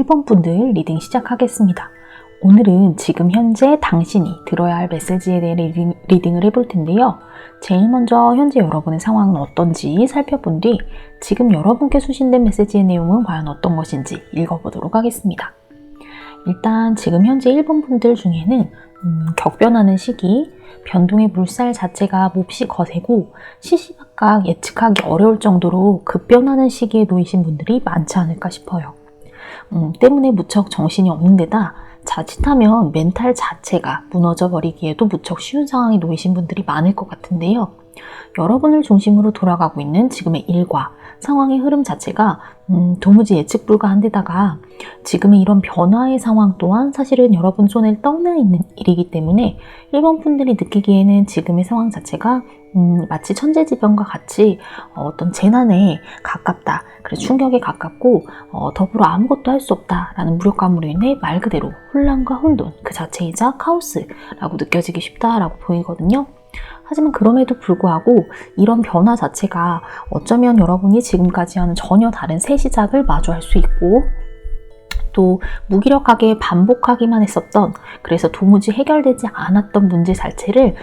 1번 분들 리딩 시작하겠습니다. 오늘은 지금 현재 당신이 들어야 할 메시지에 대해 리딩을 해볼 텐데요. 제일 먼저 현재 여러분의 상황은 어떤지 살펴본 뒤 지금 여러분께 수신된 메시지의 내용은 과연 어떤 것인지 읽어보도록 하겠습니다. 일단 지금 현재 1번 분들 중에는 격변하는 시기, 변동의 물살 자체가 몹시 거세고 시시각각 예측하기 어려울 정도로 급변하는 시기에 놓이신 분들이 많지 않을까 싶어요. 때문에 무척 정신이 없는 데다 자칫하면 멘탈 자체가 무너져 버리기에도 무척 쉬운 상황에 놓이신 분들이 많을 것 같은데요. 여러분을 중심으로 돌아가고 있는 지금의 일과 상황의 흐름 자체가 도무지 예측 불가한 데다가 지금의 이런 변화의 상황 또한 사실은 여러분 손에 떠나 있는 일이기 때문에 1번 분들이 느끼기에는 지금의 상황 자체가 마치 천재지변과 같이 어떤 재난에 가깝다, 그래서 충격에 가깝고 더불어 아무것도 할 수 없다라는 무력감으로 인해 말 그대로 혼란과 혼돈 그 자체이자 카오스라고 느껴지기 쉽다라고 보이거든요. 하지만 그럼에도 불구하고 이런 변화 자체가 어쩌면 여러분이 지금까지와는 전혀 다른 새 시작을 마주할 수 있고 또 무기력하게 반복하기만 했었던, 그래서 도무지 해결되지 않았던 문제 자체를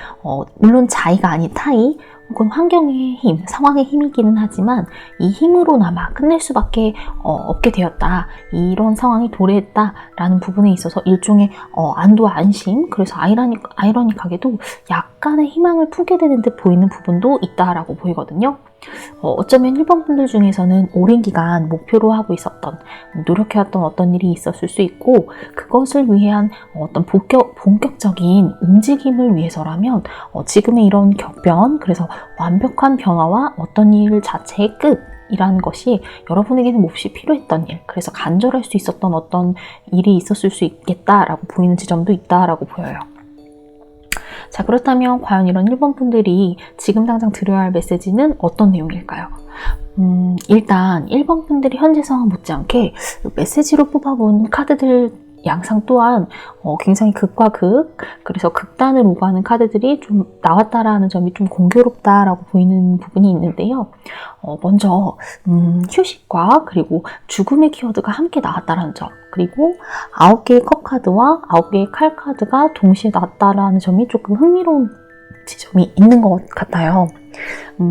물론 자의가 아닌 타의 혹은 환경의 힘, 상황의 힘이기는 하지만 이 힘으로나마 끝낼 수밖에 없게 되었다. 이런 상황이 도래했다라는 부분에 있어서 일종의 안도와 안심, 그래서 아이러니하게도 약간의 희망을 품게 되는 듯 보이는 부분도 있다라고 보이거든요. 어쩌면 1번 분들 중에서는 오랜 기간 목표로 하고 있었던, 노력해왔던 어떤 일이 있었을 수 있고 그것을 위한 어떤 본격적인 움직임을 위해서라면 지금의 이런 격변, 그래서 완벽한 변화와 어떤 일 자체의 끝이라는 것이 여러분에게는 몹시 필요했던 일, 그래서 간절할 수 있었던 어떤 일이 있었을 수 있겠다라고 보이는 지점도 있다라고 보여요. 자, 그렇다면 과연 이런 1번 분들이 지금 당장 들어야 할 메시지는 어떤 내용일까요? 일단 1번 분들이 현재 상황 못지않게 메시지로 뽑아본 카드들 양상 또한 굉장히 극과 극, 그래서 극단을 오가는 카드들이 좀 나왔다라는 점이 좀 공교롭다라고 보이는 부분이 있는데요. 먼저 휴식과 그리고 죽음의 키워드가 함께 나왔다라는 점, 그리고 9개의 컵 카드와 9개의 칼 카드가 동시에 나왔다라는 점이 조금 흥미로운 지점이 있는 것 같아요.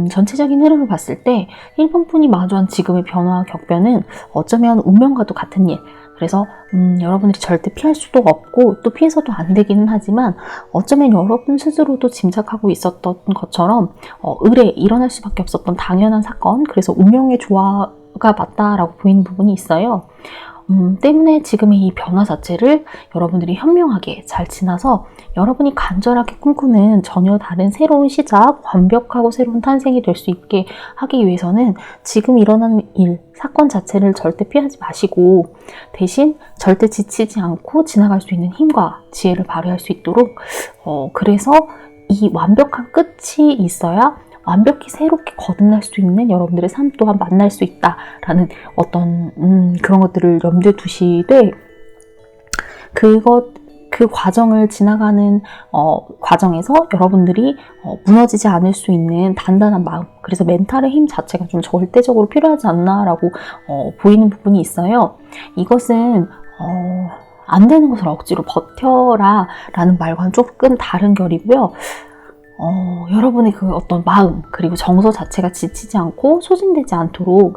전체적인 흐름을 봤을 때 1번 분이 마주한 지금의 변화와 격변은 어쩌면 운명과도 같은 일, 그래서 여러분들이 절대 피할 수도 없고 또 피해서도 안 되기는 하지만 어쩌면 여러분 스스로도 짐작하고 있었던 것처럼 을에 일어날 수밖에 없었던 당연한 사건, 그래서 운명의 조화가 맞다라고 보이는 부분이 있어요. 때문에 지금의 이 변화 자체를 여러분들이 현명하게 잘 지나서 여러분이 간절하게 꿈꾸는 전혀 다른 새로운 시작, 완벽하고 새로운 탄생이 될 수 있게 하기 위해서는 지금 일어나는 일, 사건 자체를 절대 피하지 마시고 대신 절대 지치지 않고 지나갈 수 있는 힘과 지혜를 발휘할 수 있도록 그래서 이 완벽한 끝이 있어야 완벽히 새롭게 거듭날 수 있는 여러분들의 삶 또한 만날 수 있다라는 어떤 그런 것들을 염두에 두시되 그 과정을 지나가는 과정에서 여러분들이 무너지지 않을 수 있는 단단한 마음, 그래서 멘탈의 힘 자체가 좀 절대적으로 필요하지 않나라고 보이는 부분이 있어요. 이것은 안 되는 것을 억지로 버텨라 라는 말과는 조금 다른 결이고요. 여러분의 그 어떤 마음, 그리고 정서 자체가 지치지 않고 소진되지 않도록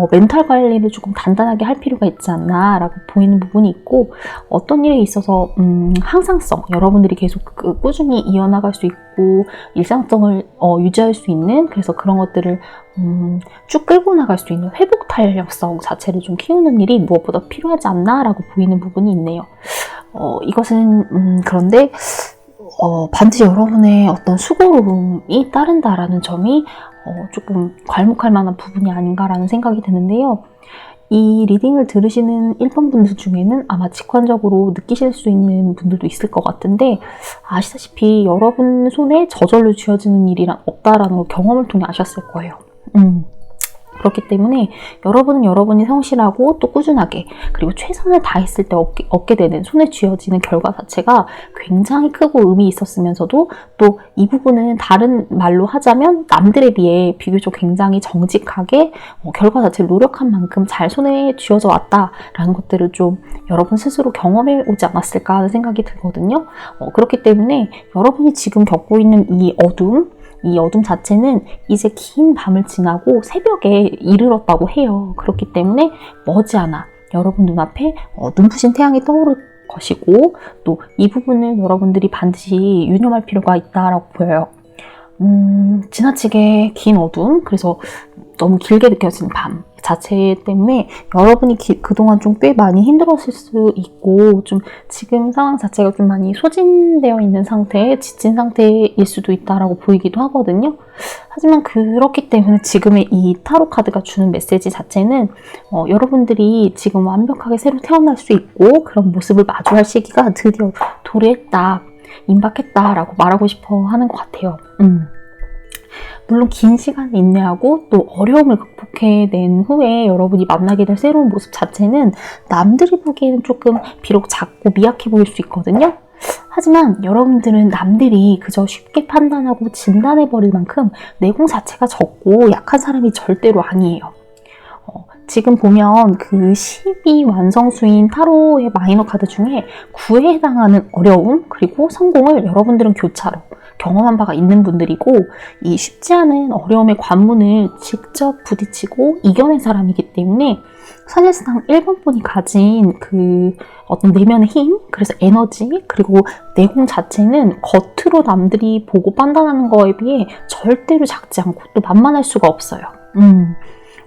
멘탈 관리를 조금 단단하게 할 필요가 있지 않나 라고 보이는 부분이 있고, 어떤 일에 있어서 항상성, 여러분들이 계속 꾸준히 이어나갈 수 있고 일상성을 유지할 수 있는, 그래서 그런 것들을 쭉 끌고 나갈 수 있는 회복 탄력성 자체를 좀 키우는 일이 무엇보다 필요하지 않나 라고 보이는 부분이 있네요. 이것은 그런데 반드시 여러분의 어떤 수고로움이 따른다라는 점이 조금 괄목할 만한 부분이 아닌가라는 생각이 드는데요. 이 리딩을 들으시는 1번 분들 중에는 아마 직관적으로 느끼실 수 있는 분들도 있을 것 같은데, 아시다시피 여러분 손에 저절로 쥐어지는 일이란 없다라는 걸 경험을 통해 아셨을 거예요. 그렇기 때문에 여러분은 여러분이 성실하고 또 꾸준하게 그리고 최선을 다했을 때 얻게 되는 손에 쥐어지는 결과 자체가 굉장히 크고 의미 있었으면서도 또 이 부분은 다른 말로 하자면 남들에 비해 비교적 굉장히 정직하게 결과 자체를 노력한 만큼 잘 손에 쥐어져 왔다라는 것들을 좀 여러분 스스로 경험해 오지 않았을까 하는 생각이 들거든요. 그렇기 때문에 여러분이 지금 겪고 있는 이 어둠 자체는 이제 긴 밤을 지나고 새벽에 이르렀다고 해요. 그렇기 때문에 머지않아 여러분 눈앞에 눈부신 태양이 떠오를 것이고 또 이 부분을 여러분들이 반드시 유념할 필요가 있다라고 보여요. 지나치게 긴 어둠, 그래서 너무 길게 느껴지는 밤 자체 때문에 여러분이 그동안 좀 꽤 많이 힘들었을 수 있고 좀 지금 상황 자체가 좀 많이 소진되어 있는 상태, 지친 상태일 수도 있다라고 보이기도 하거든요. 하지만 그렇기 때문에 지금의 이 타로 카드가 주는 메시지 자체는 여러분들이 지금 완벽하게 새로 태어날 수 있고 그런 모습을 마주할 시기가 드디어 도래했다, 임박했다라고 말하고 싶어 하는 것 같아요. 물론 긴 시간 인내하고 또 어려움을 극복해낸 후에 여러분이 만나게 될 새로운 모습 자체는 남들이 보기에는 조금 비록 작고 미약해 보일 수 있거든요. 하지만 여러분들은 남들이 그저 쉽게 판단하고 진단해버릴 만큼 내공 자체가 적고 약한 사람이 절대로 아니에요. 지금 보면 그 12 완성수인 타로의 마이너 카드 중에 9에 해당하는 어려움 그리고 성공을 여러분들은 교차로 경험한 바가 있는 분들이고 이 쉽지 않은 어려움의 관문을 직접 부딪히고 이겨낸 사람이기 때문에 사실상 1번 분이 가진 그 어떤 내면의 힘, 그래서 에너지, 그리고 내공 자체는 겉으로 남들이 보고 판단하는 거에 비해 절대로 작지 않고 또 만만할 수가 없어요.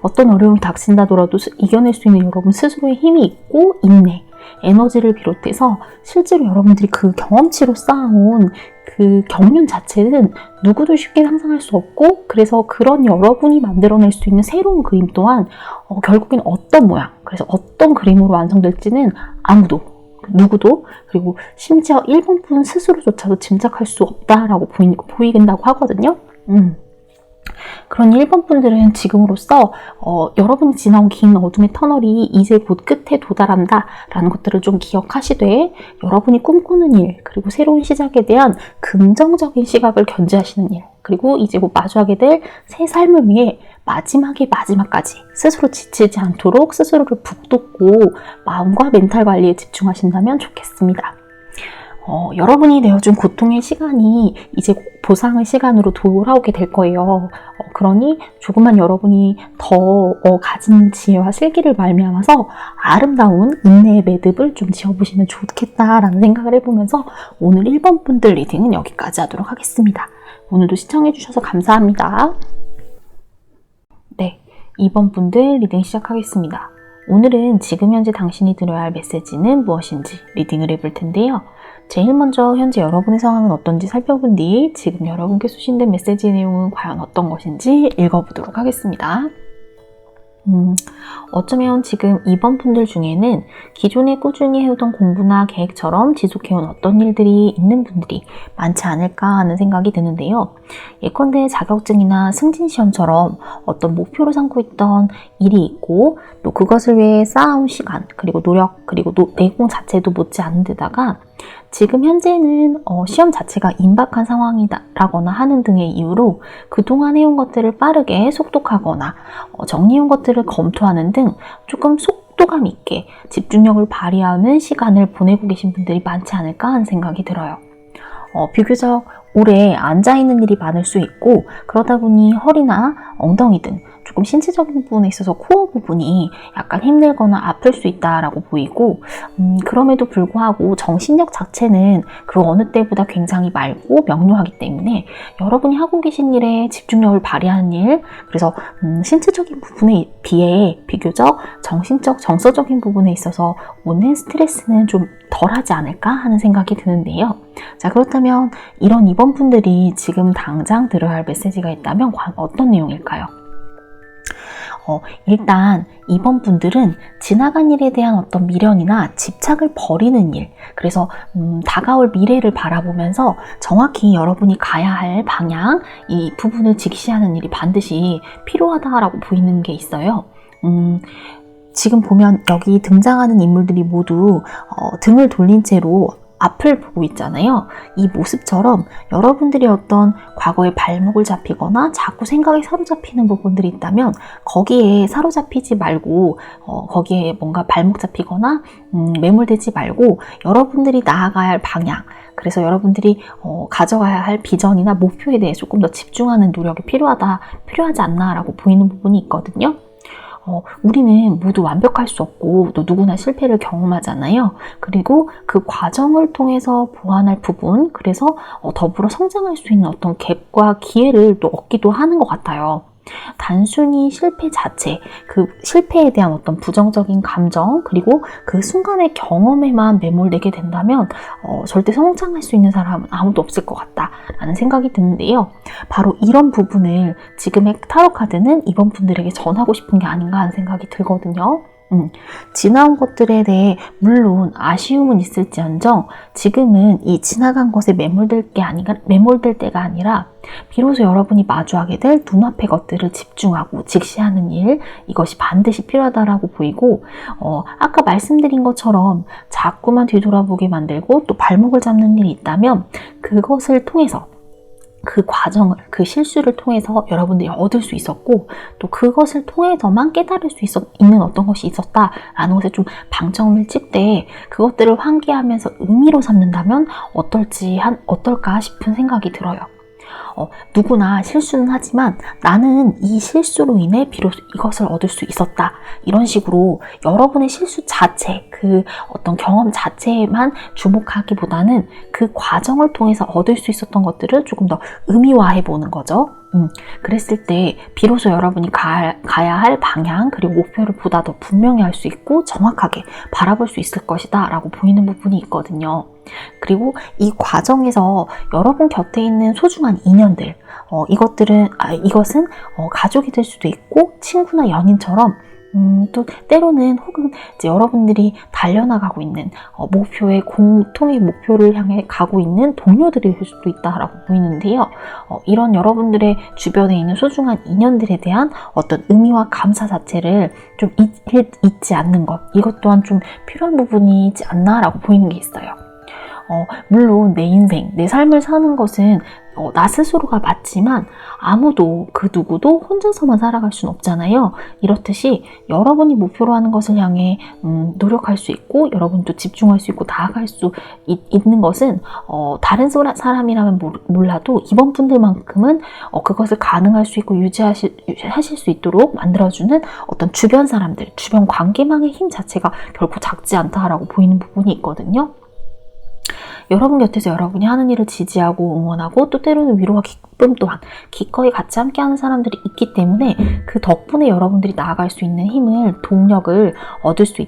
어떤 어려움이 닥친다더라도 이겨낼 수 있는 여러분 스스로의 힘이 있고 인내, 에너지를 비롯해서 실제로 여러분들이 그 경험치로 쌓아온 그 경륜 자체는 누구도 쉽게 상상할 수 없고 그래서 그런 여러분이 만들어낼 수 있는 새로운 그림 또한 결국엔 어떤 모양, 그래서 어떤 그림으로 완성될지는 아무도 누구도 그리고 심지어 1번 분 스스로조차도 짐작할 수 없다라고 보이긴다고 하거든요. 그런 1번 분들은 지금으로써 여러분이 지나온 긴 어둠의 터널이 이제 곧 끝에 도달한다 라는 것들을 좀 기억하시되 여러분이 꿈꾸는 일 그리고 새로운 시작에 대한 긍정적인 시각을 견지하시는 일 그리고 이제 곧 마주하게 될 새 삶을 위해 마지막에 마지막까지 스스로 지치지 않도록 스스로를 북돋고 마음과 멘탈 관리에 집중하신다면 좋겠습니다. 여러분이 내어준 고통의 시간이 이제 보상의 시간으로 돌아오게 될 거예요. 그러니 조금만 여러분이 더 가진 지혜와 슬기를 말미암아서 아름다운 인내의 매듭을 좀 지어보시면 좋겠다라는 생각을 해보면서 오늘 1번 분들 리딩은 여기까지 하도록 하겠습니다. 오늘도 시청해주셔서 감사합니다. 네, 2번 분들 리딩 시작하겠습니다. 오늘은 지금 현재 당신이 들어야 할 메시지는 무엇인지 리딩을 해볼 텐데요. 제일 먼저 현재 여러분의 상황은 어떤지 살펴본 뒤 지금 여러분께 수신된 메시지의 내용은 과연 어떤 것인지 읽어보도록 하겠습니다. 어쩌면 지금 2번 분들 중에는 기존에 꾸준히 해오던 공부나 계획처럼 지속해온 어떤 일들이 있는 분들이 많지 않을까 하는 생각이 드는데요. 예컨대 자격증이나 승진시험처럼 어떤 목표로 삼고 있던 일이 있고 또 그것을 위해 쌓아온 시간 그리고 노력 그리고 내공 자체도 못지않은 데다가 지금 현재는 시험 자체가 임박한 상황이라거나 하는 등의 이유로 그동안 해온 것들을 빠르게 속독하거나 정리해온 것들을 검토하는 등 조금 속도감 있게 집중력을 발휘하는 시간을 보내고 계신 분들이 많지 않을까 하는 생각이 들어요. 비교적 오래 앉아있는 일이 많을 수 있고 그러다 보니 허리나 엉덩이 등 조금 신체적인 부분에 있어서 코어 부분이 약간 힘들거나 아플 수 있다라고 보이고 그럼에도 불구하고 정신력 자체는 그 어느 때보다 굉장히 맑고 명료하기 때문에 여러분이 하고 계신 일에 집중력을 발휘하는 일 그래서 신체적인 부분에 비해 비교적 정신적, 정서적인 부분에 있어서 오는 스트레스는 좀 덜하지 않을까 하는 생각이 드는데요. 자, 그렇다면 이런 2번 분들이 지금 당장 들어야 할 메시지가 있다면 과연 어떤 내용일까요? 일단 이번 분들은 지나간 일에 대한 어떤 미련이나 집착을 버리는 일, 그래서 다가올 미래를 바라보면서 정확히 여러분이 가야 할 방향, 이 부분을 직시하는 일이 반드시 필요하다라고 보이는 게 있어요. 지금 보면 여기 등장하는 인물들이 모두 등을 돌린 채로 앞을 보고 있잖아요. 이 모습처럼 여러분들이 어떤 과거에 발목을 잡히거나 자꾸 생각에 사로잡히는 부분들이 있다면 거기에 사로잡히지 말고 거기에 뭔가 발목 잡히거나 매몰되지 말고 여러분들이 나아가야 할 방향, 그래서 여러분들이 가져가야 할 비전이나 목표에 대해 조금 더 집중하는 노력이 필요하지 않나라고 보이는 부분이 있거든요. 우리는 모두 완벽할 수 없고 또 누구나 실패를 경험하잖아요. 그리고 그 과정을 통해서 보완할 부분, 그래서 더불어 성장할 수 있는 어떤 갭과 기회를 또 얻기도 하는 것 같아요. 단순히 실패 자체, 그 실패에 대한 어떤 부정적인 감정, 그리고 그 순간의 경험에만 매몰되게 된다면 절대 성장할 수 있는 사람은 아무도 없을 것 같다라는 생각이 드는데요. 바로 이런 부분을 지금의 타로 카드는 이번 분들에게 전하고 싶은 게 아닌가 하는 생각이 들거든요. 지나온 것들에 대해 물론 아쉬움은 있을지언정 지금은 이 지나간 것에 매몰될 때가 아니라 비로소 여러분이 마주하게 될 눈앞의 것들을 집중하고 직시하는 일, 이것이 반드시 필요하다라고 보이고, 아까 말씀드린 것처럼 자꾸만 뒤돌아보게 만들고 또 발목을 잡는 일이 있다면 그것을 통해서, 그 과정을, 그 실수를 통해서 여러분들이 얻을 수 있었고, 또 그것을 통해서만 깨달을 수 있는 어떤 것이 있었다라는 것에 좀 방점을 찍되 그것들을 환기하면서 의미로 삼는다면 어떨까 싶은 생각이 들어요. 누구나 실수는 하지만 나는 이 실수로 인해 비로소 이것을 얻을 수 있었다. 이런 식으로 여러분의 실수 자체, 그 어떤 경험 자체에만 주목하기보다는 그 과정을 통해서 얻을 수 있었던 것들을 조금 더 의미화해 보는 거죠. 그랬을 때 비로소 여러분이 가야 할 방향, 그리고 목표를 보다 더 분명히 할 수 있고 정확하게 바라볼 수 있을 것이다 라고 보이는 부분이 있거든요. 그리고 이 과정에서 여러분 곁에 있는 소중한 인연들, 이것은 가족이 될 수도 있고 친구나 연인처럼 또 때로는 혹은 이제 여러분들이 달려나가고 있는 목표의 공통의 목표를 향해 가고 있는 동료들이 될 수도 있다라고 보이는데요. 이런 여러분들의 주변에 있는 소중한 인연들에 대한 어떤 의미와 감사 자체를 좀 잊지 않는 것, 이것 또한 좀 필요한 부분이지 않나라고 보이는 게 있어요. 물론 내 인생, 내 삶을 사는 것은 나 스스로가 맞지만 아무도 그 누구도 혼자서만 살아갈 수는 없잖아요. 이렇듯이 여러분이 목표로 하는 것을 향해 노력할 수 있고 여러분도 집중할 수 있고 나아갈 수 있는 것은 다른 사람이라면 몰라도 이번 분들만큼은 그것을 가능할 수 있고 하실 수 있도록 만들어주는 어떤 주변 사람들, 주변 관계망의 힘 자체가 결코 작지 않다라고 보이는 부분이 있거든요. 여러분 곁에서 여러분이 하는 일을 지지하고 응원하고 또 때로는 위로와 기쁨 또한 기꺼이 같이 함께하는 사람들이 있기 때문에 그 덕분에 여러분들이 나아갈 수 있는 힘을, 동력을 얻을 수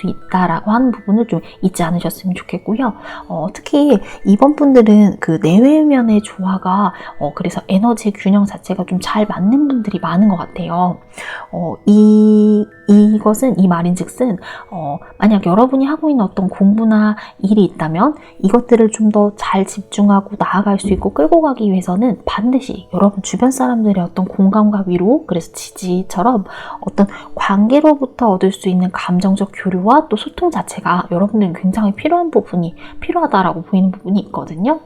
있다라고 하는 부분을 좀 잊지 않으셨으면 좋겠고요. 특히 이번 분들은 그 내외면의 조화가 그래서 에너지 균형 자체가 좀 잘 맞는 분들이 많은 것 같아요. 이것은 이 말인즉슨 만약 여러분이 하고 있는 어떤 공부나 일이 있다면 이것들을 좀 더 잘 집중하고 나아갈 수 있고 끌고 가기 위해서는 반드시 여러분 주변 사람들의 어떤 공감과 위로, 그래서 지지처럼 어떤 관계로부터 얻을 수 있는 감정적 교류와 또 소통 자체가 여러분들은 굉장히 필요하다라고 보이는 부분이 있거든요.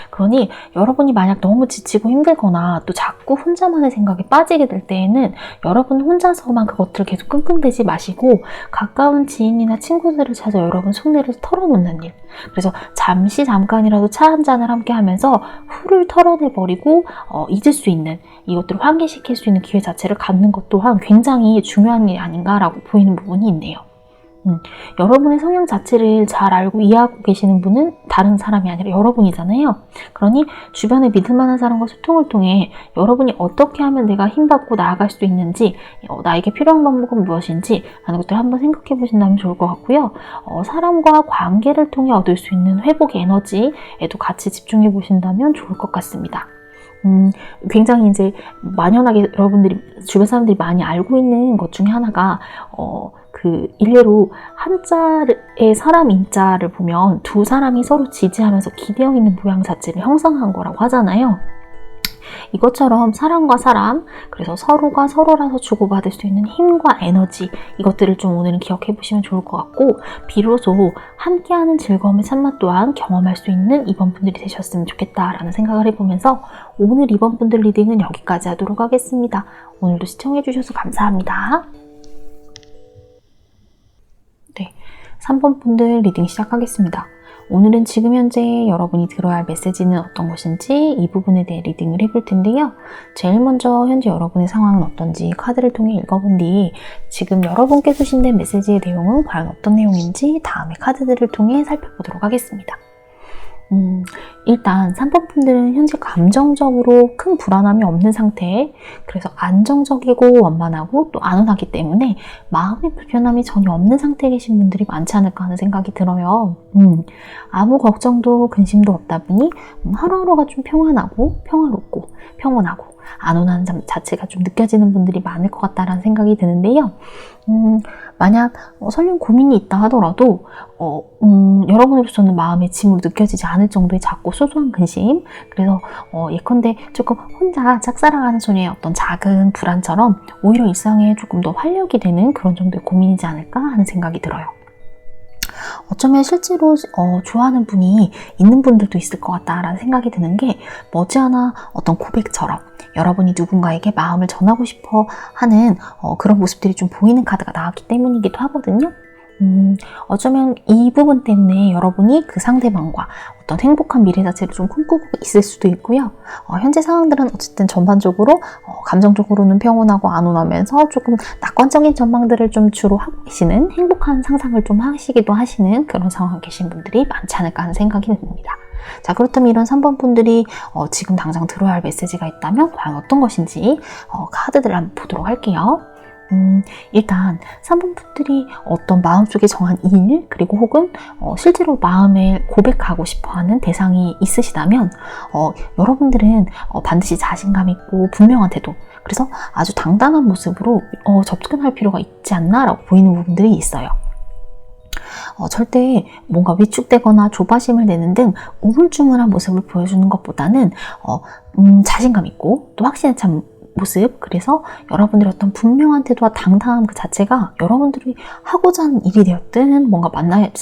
그러니 여러분이 만약 너무 지치고 힘들거나 또 자꾸 혼자만의 생각에 빠지게 될 때에는 여러분 혼자서만 그것들을 계속 끙끙대지 마시고 가까운 지인이나 친구들을 찾아 여러분 속내를 털어놓는 일, 그래서 잠깐이라도 차 한 잔을 함께 하면서 후를 털어내버리고 잊을 수 있는, 이것들을 환기시킬 수 있는 기회 자체를 갖는 것 또한 굉장히 중요한 일이 아닌가라고 보이는 부분이 있네요. 여러분의 성향 자체를 잘 알고 이해하고 계시는 분은 다른 사람이 아니라 여러분이잖아요. 그러니 주변에 믿을 만한 사람과 소통을 통해 여러분이 어떻게 하면 내가 힘받고 나아갈 수 있는지, 나에게 필요한 방법은 무엇인지 라는 것들을 한번 생각해 보신다면 좋을 것 같고요. 사람과 관계를 통해 얻을 수 있는 회복의 에너지에도 같이 집중해 보신다면 좋을 것 같습니다. 굉장히 이제 만연하게 여러분들이 주변 사람들이 많이 알고 있는 것 중에 하나가 그 일례로 한자의 사람 인자를 보면 두 사람이 서로 지지하면서 기대어 있는 모양 자체를 형상한 거라고 하잖아요. 이것처럼 사람과 사람, 그래서 서로가 서로라서 주고받을 수 있는 힘과 에너지, 이것들을 좀 오늘은 기억해 보시면 좋을 것 같고, 비로소 함께하는 즐거움의 참맛 또한 경험할 수 있는 이번 분들이 되셨으면 좋겠다라는 생각을 해보면서 오늘 이번 분들 리딩은 여기까지 하도록 하겠습니다. 오늘도 시청해 주셔서 감사합니다. 네, 3번 분들 리딩 시작하겠습니다. 오늘은 지금 현재 여러분이 들어야 할 메시지는 어떤 것인지 이 부분에 대해 리딩을 해볼 텐데요. 제일 먼저 현재 여러분의 상황은 어떤지 카드를 통해 읽어본 뒤 지금 여러분께 수신된 메시지의 내용은 과연 어떤 내용인지 다음에 카드들을 통해 살펴보도록 하겠습니다. 일단 3번 분들은 현재 감정적으로 큰 불안함이 없는 상태, 그래서 안정적이고 원만하고 또 안온하기 때문에 마음의 불편함이 전혀 없는 상태에 계신 분들이 많지 않을까 하는 생각이 들어요. 아무 걱정도 근심도 없다 보니 하루하루가 좀 평안하고 평화롭고 평온하고 안온한 잠 자체가 좀 느껴지는 분들이 많을 것 같다라는 생각이 드는데요. 만약 설령 고민이 있다 하더라도 여러분으로서는 마음의 짐으로 느껴지지 않을 정도의 작고 소소한 근심, 그래서 예컨대 조금 혼자 짝사랑하는 소녀의 어떤 작은 불안처럼 오히려 일상에 조금 더 활력이 되는 그런 정도의 고민이지 않을까 하는 생각이 들어요. 어쩌면 실제로 좋아하는 분이 있는 분들도 있을 것 같다라는 생각이 드는 게 머지않아 어떤 고백처럼 여러분이 누군가에게 마음을 전하고 싶어 하는 그런 모습들이 좀 보이는 카드가 나왔기 때문이기도 하거든요. 어쩌면 이 부분 때문에 여러분이 그 상대방과 어떤 행복한 미래 자체를 좀 꿈꾸고 있을 수도 있고요. 현재 상황들은 어쨌든 전반적으로 감정적으로는 평온하고 안온하면서 조금 낙관적인 전망들을 좀 주로 하고 계시는, 행복한 상상을 좀 하시기도 하시는 그런 상황에 계신 분들이 많지 않을까 하는 생각이 듭니다. 자, 그렇다면 이런 3번 분들이 지금 당장 들어야 할 메시지가 있다면 과연 어떤 것인지 카드들을 한번 보도록 할게요. 일단 3번 분들이 어떤 마음속에 정한 일, 그리고 혹은 실제로 마음에 고백하고 싶어하는 대상이 있으시다면 여러분들은 반드시 자신감 있고 분명한 태도, 그래서 아주 당당한 모습으로 접근할 필요가 있지 않나 라고 보이는 부분들이 있어요. 절대 뭔가 위축되거나 조바심을 내는 등 우물쭈물한 모습을 보여주는 것보다는 자신감 있고 또 확신에 찬 모습, 그래서 여러분들의 어떤 분명한 태도와 당당함 그 자체가 여러분들이 하고자 하는 일이 되었든 뭔가 만나게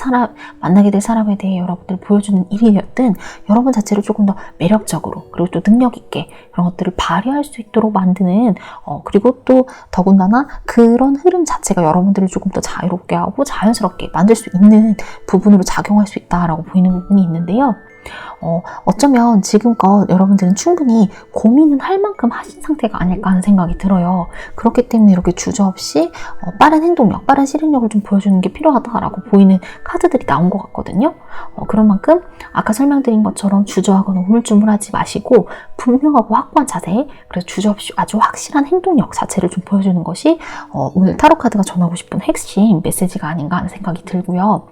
될 사람에 대해 여러분들이 보여주는 일이 되었든 여러분 자체를 조금 더 매력적으로 그리고 또 능력 있게 그런 것들을 발휘할 수 있도록 만드는 그리고 또 더군다나 그런 흐름 자체가 여러분들을 조금 더 자유롭게 하고 자연스럽게 만들 수 있는 부분으로 작용할 수 있다라고 보이는 부분이 있는데요. 어쩌면 지금껏 여러분들은 충분히 고민은 할 만큼 하신 상태가 아닐까 하는 생각이 들어요. 그렇기 때문에 이렇게 주저없이 빠른 행동력, 빠른 실행력을 좀 보여주는 게 필요하다라고 보이는 카드들이 나온 것 같거든요. 그런 만큼 아까 설명드린 것처럼 주저하거나 우물쭈물하지 마시고 분명하고 확고한 자세, 그래서 주저없이 아주 확실한 행동력 자체를 좀 보여주는 것이 오늘 타로 카드가 전하고 싶은 핵심 메시지가 아닌가 하는 생각이 들고요.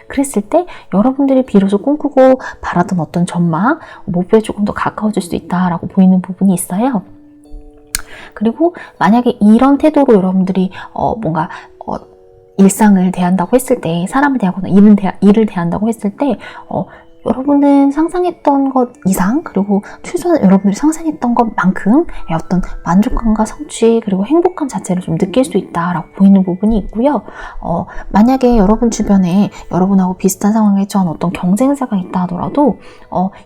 그랬을 때 여러분들이 비로소 꿈꾸고 바라던 어떤 전망, 목표에 조금 더 가까워질 수 있다라고 보이는 부분이 있어요. 그리고 만약에 이런 태도로 여러분들이 뭔가 일상을 대한다고 했을 때, 사람을 대하거나 일을 대한다고 했을 때 여러분은 상상했던 것 이상, 그리고 최소한 여러분들이 상상했던 것만큼의 어떤 만족감과 성취, 그리고 행복감 자체를 좀 느낄 수 있다라고 보이는 부분이 있고요. 만약에 여러분 주변에 여러분하고 비슷한 상황에 처한 어떤 경쟁자가 있다 하더라도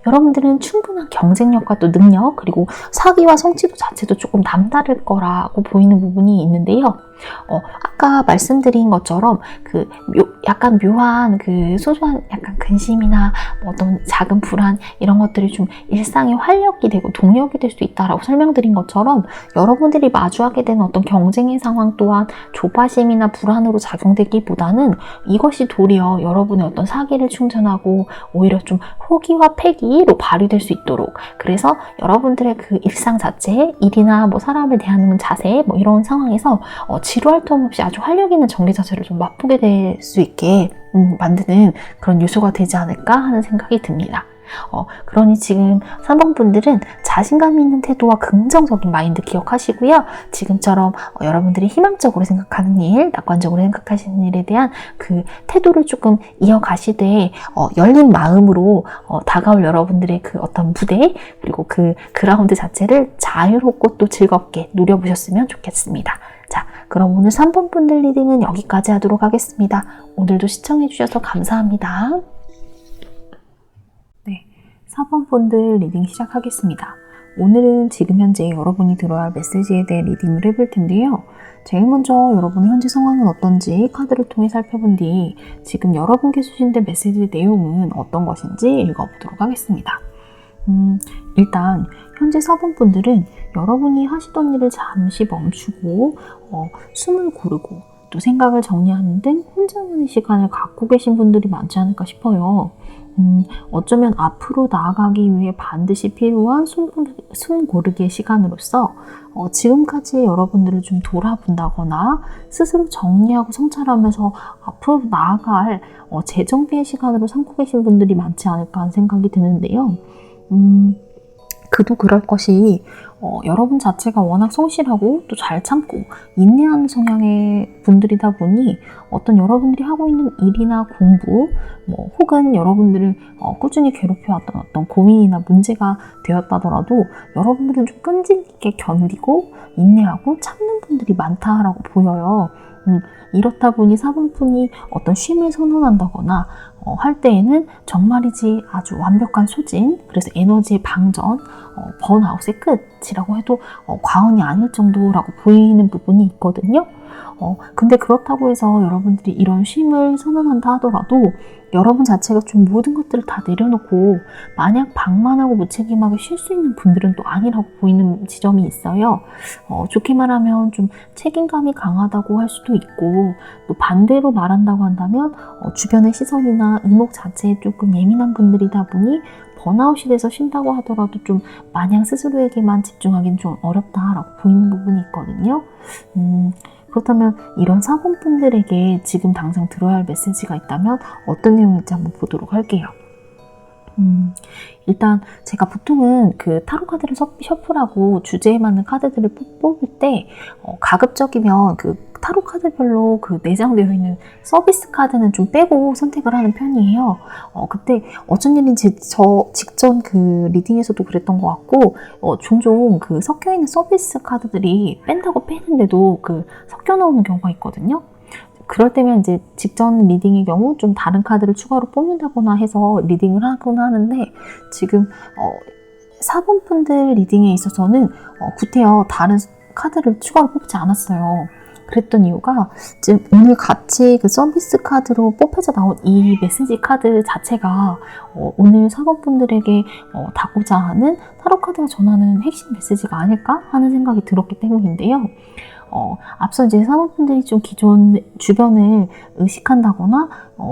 여러분들은 충분한 경쟁력과 또 능력, 그리고 사기와 성취도 자체도 조금 남다를 거라고 보이는 부분이 있는데요. 아까 말씀드린 것처럼 약간 묘한 소소한 약간 근심이나 어떤 작은 불안, 이런 것들이 좀 일상의 활력이 되고 동력이 될 수 있다라고 설명드린 것처럼 여러분들이 마주하게 되는 어떤 경쟁의 상황 또한 조바심이나 불안으로 작용되기보다는 이것이 도리어 여러분의 어떤 사기를 충전하고 오히려 좀 호기와 패기로 발휘될 수 있도록, 그래서 여러분들의 그 일상 자체, 일이나 뭐 사람을 대하는 자세, 뭐 이런 상황에서 지루할 틈 없이 아주 활력 있는 전개 자체를 좀 맛보게 될 수 있게 만드는 그런 요소가 되지 않을까 하는 생각이 듭니다. 그러니 지금 3번 분들은 자신감 있는 태도와 긍정적인 마인드 기억하시고요. 지금처럼 여러분들이 희망적으로 생각하는 일, 낙관적으로 생각하시는 일에 대한 그 태도를 조금 이어가시되 열린 마음으로 다가올 여러분들의 그 어떤 무대 그리고 그 그라운드 자체를 자유롭고 또 즐겁게 누려보셨으면 좋겠습니다. 자, 그럼 오늘 3번 분들 리딩은 여기까지 하도록 하겠습니다. 오늘도 시청해주셔서 감사합니다. 네, 4번 분들 리딩 시작하겠습니다. 오늘은 지금 현재 여러분이 들어야 할 메시지에 대해 리딩을 해볼 텐데요. 제일 먼저 여러분의 현재 상황은 어떤지 카드를 통해 살펴본 뒤 지금 여러분께 수신된 메시지 내용은 어떤 것인지 읽어보도록 하겠습니다. 일단 현재 4번 분들은 여러분이 하시던 일을 잠시 멈추고 숨을 고르고 또 생각을 정리하는 등 혼자만의 시간을 갖고 계신 분들이 많지 않을까 싶어요. 어쩌면 앞으로 나아가기 위해 반드시 필요한 숨 고르기의 시간으로서 지금까지의 여러분들을 좀 돌아본다거나 스스로 정리하고 성찰하면서 앞으로 나아갈 재정비의 시간으로 삼고 계신 분들이 많지 않을까 하는 생각이 드는데요. 그도 그럴 것이 여러분 자체가 워낙 성실하고 또 잘 참고 인내하는 성향의 분들이다 보니 어떤 여러분들이 하고 있는 일이나 공부 혹은 여러분들을 꾸준히 괴롭혀왔던 어떤 고민이나 문제가 되었다더라도 여러분들은 좀 끈질기게 견디고 인내하고 참는 분들이 많다라고 보여요. 이렇다 보니 4번 분이 어떤 쉼을 선언한다거나 할 때에는 정말이지 아주 완벽한 소진, 그래서 에너지의 방전, 번아웃의 끝이라고 해도 과언이 아닐 정도라고 보이는 부분이 있거든요. 근데 그렇다고 해서 여러분들이 이런 쉼을 선언한다 하더라도 여러분 자체가 좀 모든 것들을 다 내려놓고 마냥 방만하고 무책임하게 쉴 수 있는 분들은 또 아니라고 보이는 지점이 있어요. 좋게 말하면 좀 책임감이 강하다고 할 수도 있고 또 반대로 말한다고 한다면 주변의 시선이나 이목 자체에 조금 예민한 분들이다 보니 번아웃이 돼서 쉰다고 하더라도 좀 마냥 스스로에게만 집중하기는 좀 어렵다라고 보이는 부분이 있거든요. 그렇다면 이런 4번 분들에게 지금 당장 들어야 할 메시지가 있다면 어떤 내용일지 한번 보도록 할게요. 일단 제가 보통은 그 타로 카드를 셔플하고 주제에 맞는 카드들을 뽑을 때 가급적이면 그 타로 카드별로 그 내장되어 있는 서비스 카드는 좀 빼고 선택을 하는 편이에요. 그때 어쩐 일인지 저 직전 그 리딩에서도 그랬던 것 같고 종종 그 섞여 있는 서비스 카드들이 뺀다고 빼는데도 그 섞여 나오는 경우가 있거든요. 그럴 때면 이제 직전 리딩의 경우 좀 다른 카드를 추가로 뽑는다거나 해서 리딩을 하곤 하는데 지금 4번 분들 리딩에 있어서는 구태여 다른 카드를 추가로 뽑지 않았어요. 그랬던 이유가 지금 오늘 같이 그 서비스 카드로 뽑혀져 나온 이 메시지 카드 자체가 오늘 4번 분들에게 닫고자 하는 타로 카드가 전하는 핵심 메시지가 아닐까 하는 생각이 들었기 때문인데요. 앞서 이제 4번 분들이 좀 기존 주변을 의식한다거나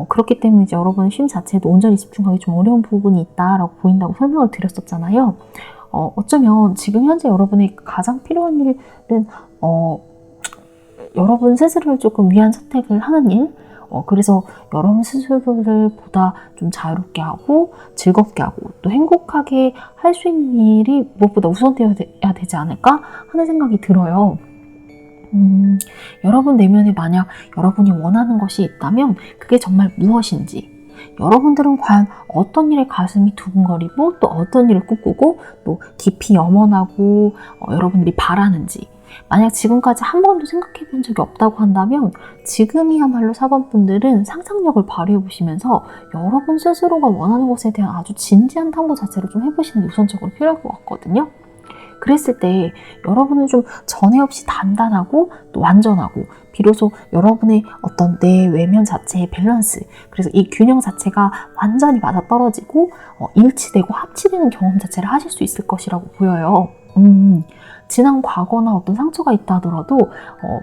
그렇기 때문에 이제 여러분의 쉼 자체에도 온전히 집중하기 좀 어려운 부분이 있다라고 보인다고 설명을 드렸었잖아요. 어쩌면 지금 현재 여러분의 가장 필요한 일은 여러분 스스로를 조금 위한 선택을 하는 일, 그래서 여러분 스스로를 보다 좀 자유롭게 하고 즐겁게 하고 또 행복하게 할 수 있는 일이 무엇보다 우선되어야 되지 않을까 하는 생각이 들어요. 여러분 내면에 만약 여러분이 원하는 것이 있다면 그게 정말 무엇인지, 여러분들은 과연 어떤 일에 가슴이 두근거리고 또 어떤 일을 꿈꾸고 또 깊이 염원하고 여러분들이 바라는지, 만약 지금까지 한 번도 생각해 본 적이 없다고 한다면 지금이야말로 4번 분들은 상상력을 발휘해 보시면서 여러분 스스로가 원하는 것에 대한 아주 진지한 탐구 자체를 좀 해보시는 게 우선적으로 필요할 것 같거든요. 그랬을 때 여러분은 좀 전에 없이 단단하고 또 완전하고 비로소 여러분의 어떤 내 외면 자체의 밸런스, 그래서 이 균형 자체가 완전히 맞아떨어지고 일치되고 합치되는 경험 자체를 하실 수 있을 것이라고 보여요. 지난 과거나 어떤 상처가 있다 하더라도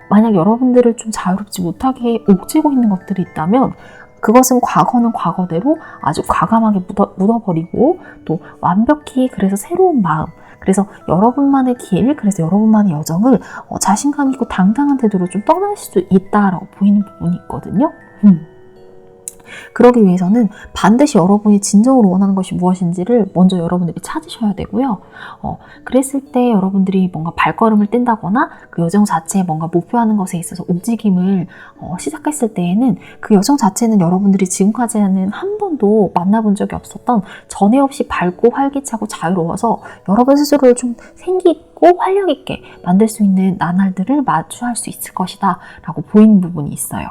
만약 여러분들을 좀 자유롭지 못하게 옥죄고 있는 것들이 있다면 그것은 과거는 과거대로 아주 과감하게 묻어버리고 또 완벽히 그래서 새로운 마음, 그래서 여러분만의 길, 그래서 여러분만의 여정을 자신감 있고 당당한 태도로 좀 떠나실 수 있다라고 보이는 부분이 있거든요. 그러기 위해서는 반드시 여러분이 진정으로 원하는 것이 무엇인지를 먼저 여러분들이 찾으셔야 되고요. 그랬을 때 여러분들이 뭔가 발걸음을 뗀다거나 그 여정 자체에 뭔가 목표하는 것에 있어서 움직임을 시작했을 때에는 그 여정 자체는 여러분들이 지금까지는 한 번도 만나본 적이 없었던 전에 없이 밝고 활기차고 자유로워서 여러분 스스로를 좀 생기 있고 활력 있게 만들 수 있는 나날들을 마주할 수 있을 것이다 라고 보이는 부분이 있어요.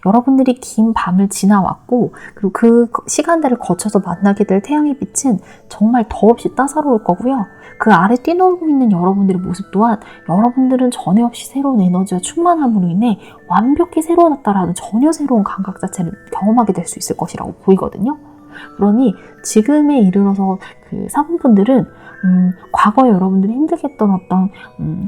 여러분들이 긴 밤을 지나왔고 그리고 그 시간들을 거쳐서 만나게 될 태양의 빛은 정말 더없이 따사로울 거고요. 그 아래 뛰놀고 있는 여러분들의 모습 또한 여러분들은 전에 없이 새로운 에너지와 충만함으로 인해 완벽히 새로워졌다라는 전혀 새로운 감각 자체를 경험하게 될 수 있을 것이라고 보이거든요. 그러니 지금에 이르러서 그 사분분들은 과거에 여러분들이 힘들게 했던 어떤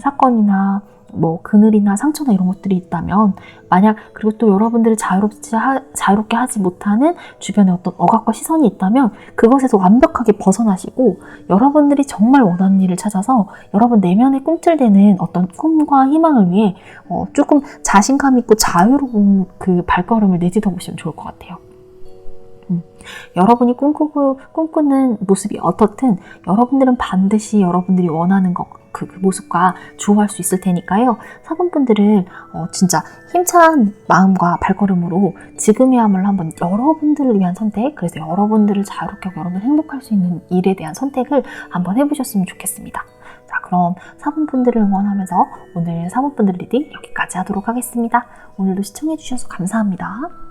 사건이나 뭐 그늘이나 상처나 이런 것들이 있다면 만약 그리고 또 여러분들을 자유롭게 하지 못하는 주변에 어떤 억압과 시선이 있다면 그것에서 완벽하게 벗어나시고 여러분들이 정말 원하는 일을 찾아서 여러분 내면에 꿈틀대는 어떤 꿈과 희망을 위해 조금 자신감 있고 자유로운 그 발걸음을 내딛어 보시면 좋을 것 같아요. 여러분이 꿈꾸는 모습이 어떻든 여러분들은 반드시 여러분들이 원하는 그 모습과 주어할 수 있을 테니까요. 사분분들은 진짜 힘찬 마음과 발걸음으로 지금이야말로 한번 여러분들을 위한 선택, 그래서 여러분들을 자유롭게 하고 여러분을 행복할 수 있는 일에 대한 선택을 한번 해보셨으면 좋겠습니다. 자, 그럼 사분분들을 응원하면서 오늘 사분분들 리딩 여기까지 하도록 하겠습니다. 오늘도 시청해주셔서 감사합니다.